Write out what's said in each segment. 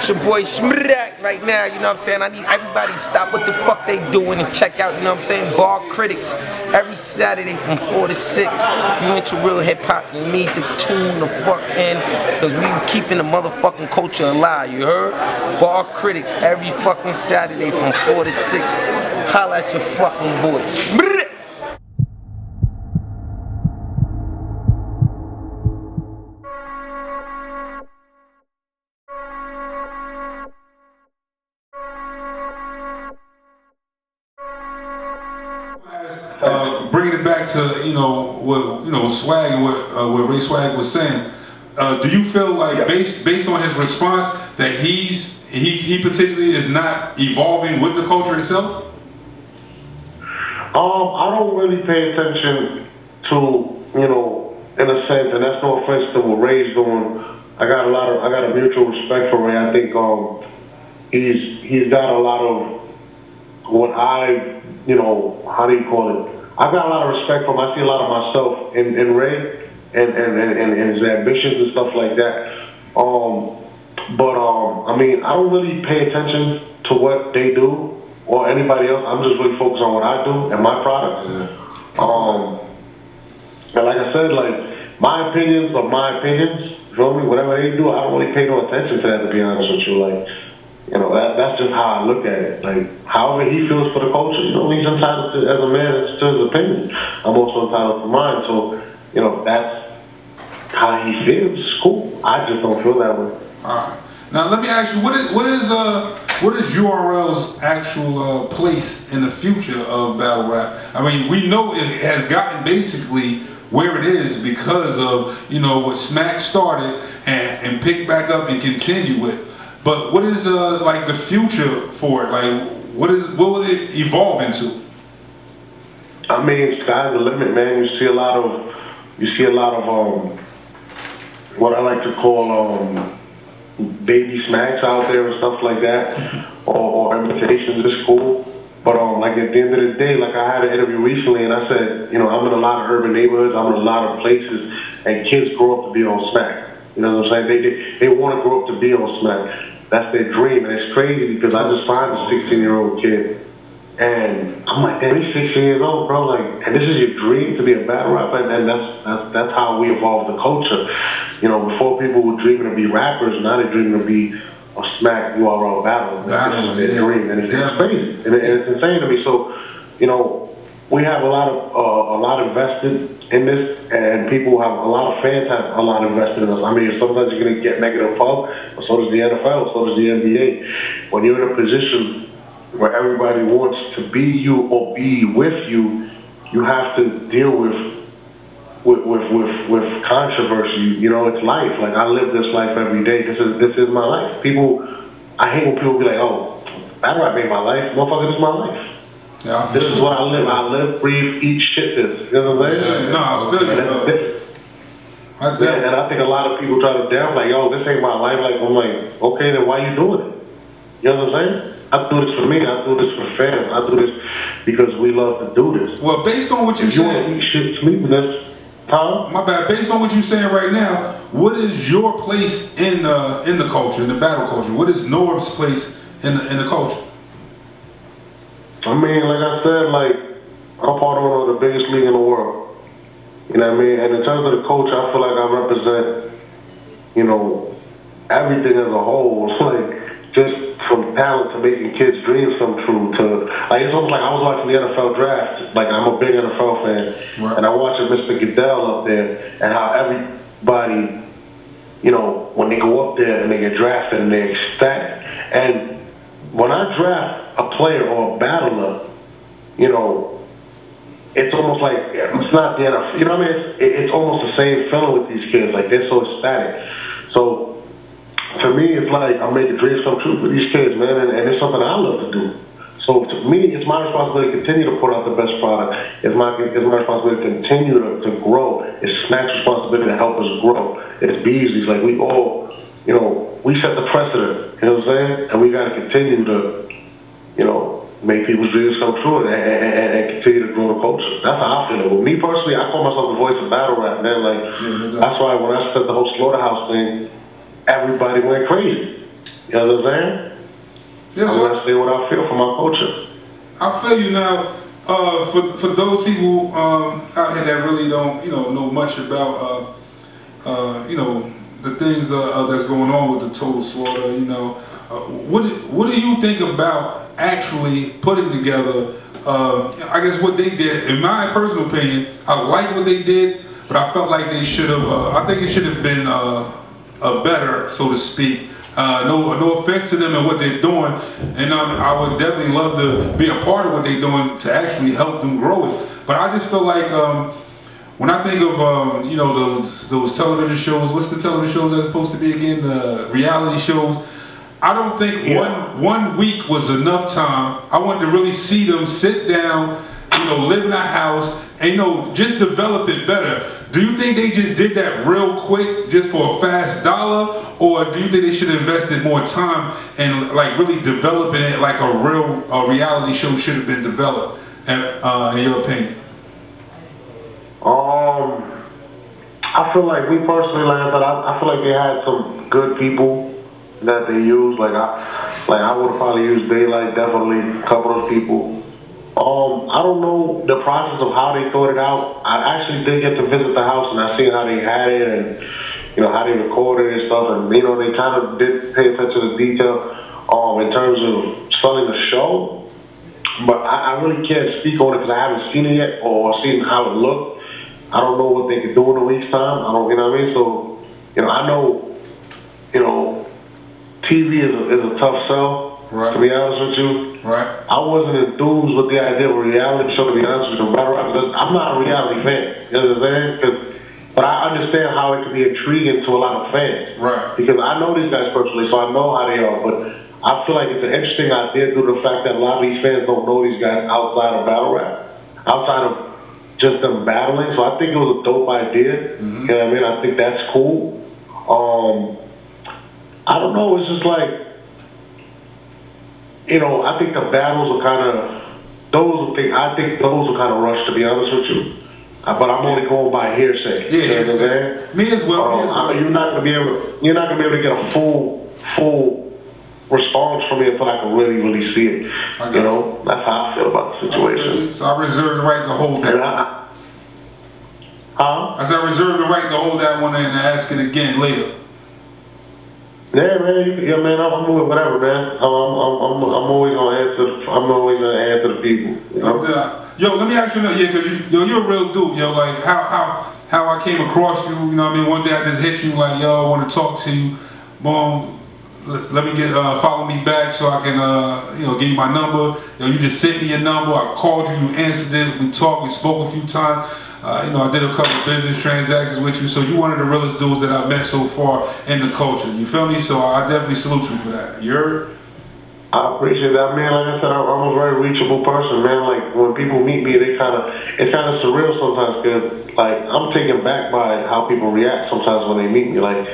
It's your boy Schmrak right now, you know what I'm saying? I need everybody to stop what the fuck they doing and check out, you know what I'm saying, Bar Critics every Saturday from 4 to 6. If you into real hip-hop, you need to tune the fuck in, because we keeping the motherfucking culture alive, you heard? Bar Critics every fucking Saturday from 4 to 6. Holla at your fucking boy. Bringing it back to what Swag and what Ray Swag was saying, do you feel like based on his response that he potentially is not evolving with the culture itself? I don't really pay attention to, in a sense, and that's no offense to what Ray's doing. I got a mutual respect for Ray. I think he's got a lot of what how do you call it? I've got a lot of respect for him. I see a lot of myself in Ray and his ambitions and stuff like that. I mean, I don't really pay attention to what they do or anybody else. I'm just really focused on what I do and my product. And like I said, like, my opinions are my opinions. You feel me? Whatever they do, I don't really pay no attention to that, to be honest with you. Like, that's just how I look at it. Like, however he feels for the culture, he's entitled to, as a man, to his opinion. I'm also entitled to mine. So, that's how he feels. It's cool. I just don't feel that way. All right. Now let me ask you, what is URL's actual place in the future of battle rap? I mean, we know it has gotten basically where it is because of what Smack started and picked back up and continue with. But what is like the future for it? Like, what will it evolve into? I mean, sky's the limit, man. You see a lot of what I like to call baby smacks out there and stuff like that, or imitations. Is cool. But like at the end of the day, like I had an interview recently, and I said, I'm in a lot of urban neighborhoods, I'm in a lot of places, and kids grow up to be on Smack. You know what I'm saying? They want to grow up to be on Smack. That's their dream, and it's crazy because I just signed a 16-year-old kid, and I'm like, damn, he's 16 years old, bro. Like, and this is your dream to be a battle rapper, and that's how we evolve the culture. Before people were dreaming to be rappers, now they're dreaming to be a Smack URL battle. This is their dream, and it's crazy, and it's insane to me. So, we have a lot invested in this, and a lot of fans have a lot invested in us. I mean, sometimes you're going to get negative pub, but so does the NFL, so does the NBA. When you're in a position where everybody wants to be you or be with you, you have to deal with controversy. It's life. Like, I live this life every day. This is my life. I hate when people be like, oh, battle rap ain't my life. Motherfucker, this is my life. Yeah, this is what I live. I live, breathe, eat, shit this. You know what I'm saying? Yeah, no, I feel you. And I think a lot of people try to down, like, yo, this ain't my life. Like, I'm like, okay, then why you doing it? You know what I'm saying? I do this for me. I do this for fans. I do this because we love to do this. Well, based on what you said, you want to eat shit, sleep, this time. My bad. Based on what you're saying right now, what is your place in the culture, in the battle culture? What is Norb's place in the culture? I mean, like I said, like, I'm part of one of the biggest league in the world. You know what I mean? And in terms of the culture, I feel like I represent, everything as a whole. It's like, just from talent to making kids' dreams come true to, like, it's almost like I was watching the NFL draft. Like, I'm a big NFL fan. Right. And I watched Mr. Goodell up there and how everybody, when they go up there and they get drafted and they're ecstatic. And when I draft a player or a battler, it's almost like, it's not the NFL, you know what I mean? It's almost the same feeling with these kids. Like, they're so ecstatic. So, to me, it's like I'm making dreams come true for these kids, man, and it's something I love to do. So, to me, it's my responsibility to continue to put out the best product. It's my responsibility to continue to grow. It's Smack's responsibility to help us grow. It's Beasley's. Like, we all, we set the precedent, you know what I'm saying? And we got to continue to, make people's dreams come true and continue to grow the culture. That's how I feel. With me personally, I call myself the voice of battle rap, man. Like, that's why when I said the whole slaughterhouse thing, everybody went crazy. You You know what I'm saying? Yes, I'm gonna say what I feel for my culture. I feel you now. For those people out here that really don't know much about the things that's going on with the total slaughter, what do you think about actually putting together? I guess what they did, in my personal opinion, I like what they did, but I felt like they should have. I think it should have been better, so to speak. No offense to them and what they're doing, and I would definitely love to be a part of what they're doing to actually help them grow it. But I just feel like when I think of those television shows, what's the television shows that's supposed to be again? The reality shows. I don't think one week was enough time. I wanted to really see them sit down, live in a house, and just develop it better. Do you think they just did that real quick just for a fast dollar, or do you think they should have invested more time and like really developing it like a real reality show should have been developed? In your opinion? I feel like me personally, Lance, I feel like they had some good people that they used. I would have probably used Daylight, definitely a couple of people. I don't know the process of how they thought it out. I actually did get to visit the house and I seen how they had it and how they recorded and stuff, and they kind of did pay attention to the detail in terms of selling the show. But I really can't speak on it because I haven't seen it yet or seen how it looked. I don't know what they could do in a week's time. I don't, what I mean? So, I know, TV is a tough sell. Right. To be honest with you, right. I wasn't enthused with the idea of a reality show, to be honest with you. I'm not a reality fan, you know what I'm saying? But I understand how it can be intriguing to a lot of fans. Right. Because I know these guys personally, so I know how they are. But I feel like it's an interesting idea due to the fact that a lot of these fans don't know these guys outside of battle rap, outside of just them battling. So I think it was a dope idea. You know what I mean? I think that's cool. I don't know, it's just like, I think the battles are kind of, I think those are kind of rushed, to be honest with you. But I'm only going by hearsay. Yeah, hearsay. Me as well. You're not gonna be able to get a full response from me until I can really see it. That's how I feel about the situation. So I reserve the right to hold that. I said I reserve the right to hold that one and ask it again later. Yeah, man. I'm moving whatever, man. I'm always gonna answer. I'm always gonna answer the people. Yo, let me ask you another. Yeah, because you're a real dude. Yo, like how I came across you. One day I just hit you like, yo, I want to talk to you. Boom. Let me follow me back so I can give you my number. You just sent me your number. I called you. You answered it. We talked. We spoke a few times. I did a couple of business transactions with you, so you're one of the realest dudes that I've met so far in the culture. You feel me? So I definitely salute you for that. I appreciate that, man. Like I said, I'm a very reachable person, man. Like when people meet me, it's kind of surreal sometimes. Cause like I'm taken back by how people react sometimes when they meet me. Like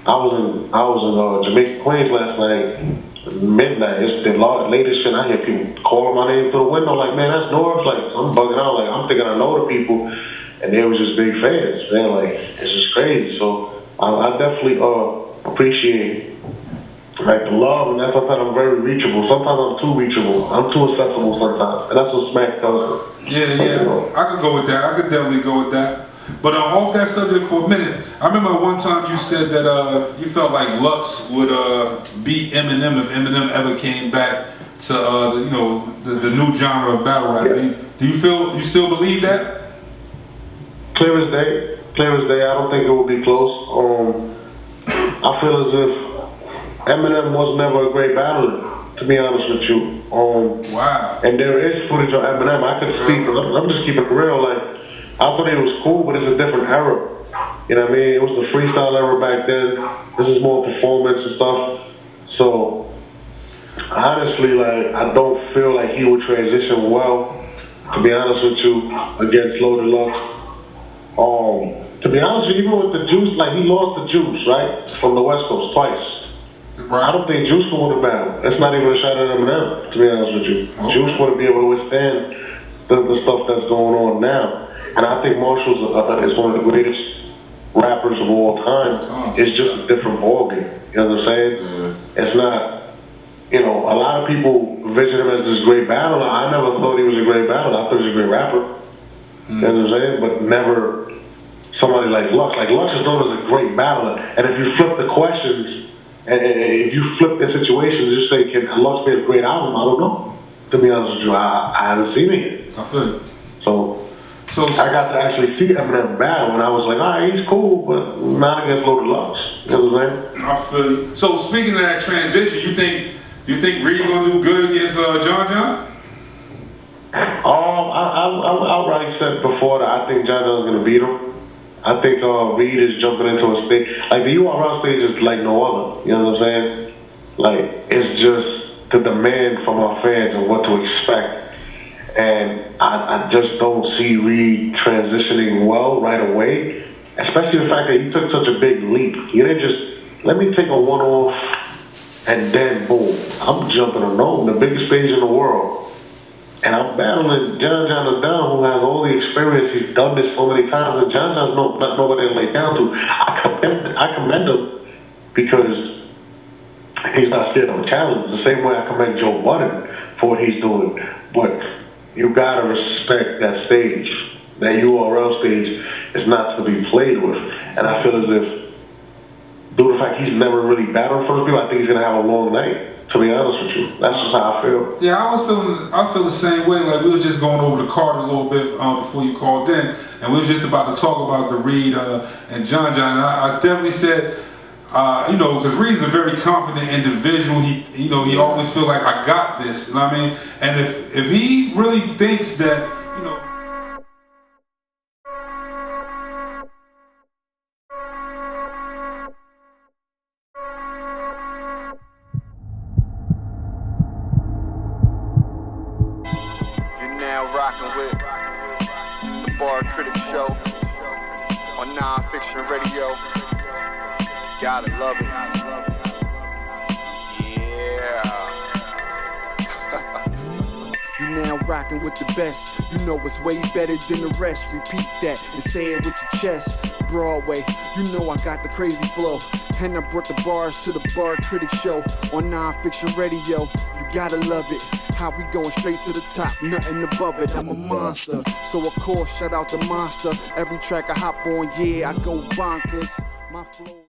I was in Jamaica, Queens last night. Midnight, it's the latest shit. I hear people calling my name through the window, like, man, that's Norbs. Like, I'm bugging out. Like, I'm thinking I know the people, and they were just big fans, man. Like, it's just crazy. So, I definitely appreciate like the love, and that's why I'm very reachable. Sometimes I'm too reachable. I'm too accessible sometimes, and that's what Smack does. Yeah. I could go with that. I could definitely go with that. But off that subject for a minute, I remember one time you said that you felt like Lux would beat Eminem if Eminem ever came back to the new genre of battle rap. Yeah. Do you still believe that? Clear as day. I don't think it will be close. I feel as if Eminem was never a great battler, to be honest with you. Wow. And there is footage of Eminem. I could speak. I'm just keeping it real. Like, I thought it was cool, but it's a different era. You know what I mean? It was the freestyle era back then. This is more performance and stuff. So, honestly, like, I don't feel like he would transition well, to be honest with you, against Loaded Lux. To be honest with you, even with the Juice, like, he lost the Juice, right? From the West Coast twice. Right. I don't think Juice would win a battle. That's not even a shot at Eminem, to be honest with you. Okay. Juice wouldn't be able to withstand the stuff that's going on now. And I think Marshall is one of the greatest rappers of all time, it's just a different ballgame. You know what I'm saying? It's not, you know, a lot of people vision him as this great battler. I never thought he was a great battler. I thought he was a great rapper. You know what I'm saying? But never somebody like Lux. Like, Lux is known as a great battler. And if you flip the questions, and if you flip the situation, just say, can Lux be a great album? I don't know. To be honest with you, I haven't seen it yet. I feel it. So I got to actually see Eminem battle, and I was like, all right, he's cool, but not against Loaded Lux. You know what I'm saying? I feel you. So speaking of that transition, you think Reed gonna do good against John? I already said before that I think John John's gonna beat him. I think Reed is jumping into a stage like the URL stage is like no other. You know what I'm saying? Like, it's just the demand from our fans and what to expect. And I just don't see Reed transitioning well right away, especially the fact that he took such a big leap. He didn't just, let me take a one-off and then boom, I'm jumping a Gnome, the biggest stage in the world. And I'm battling John the Don, who has all the experience. He's done this so many times, and John John's not nobody to lay down to. I commend him because he's not scared of a challenge, the same way I commend Joe Budden for what he's doing. But you gotta respect that stage. That URL stage is not to be played with. And I feel as if, due to the fact he's never really battled in front of people, I think he's gonna have a long night, to be honest with you. That's just how I feel. Yeah, I feel the same way. Like, we was just going over the card a little bit before you called in, and we was just about to talk about the Reed and John. And I definitely said, you know, because Reed's a very confident individual. He always feel like, I got this. You know what I mean? And if he really thinks that, you know. You're now rocking with the Bar Critic Show on Non-Fiction Radio. Gotta love it. Yeah. You're now rocking with the best. You know it's way better than the rest. Repeat that and say it with your chest. Broadway, you know I got the crazy flow. And I brought the bars to the Bar Critic Show on Non-Fiction Radio. You gotta love it. How we going straight to the top, nothing above it. I'm a monster. So of course, shout out to Monster. Every track I hop on, yeah, I go bonkers. My flow.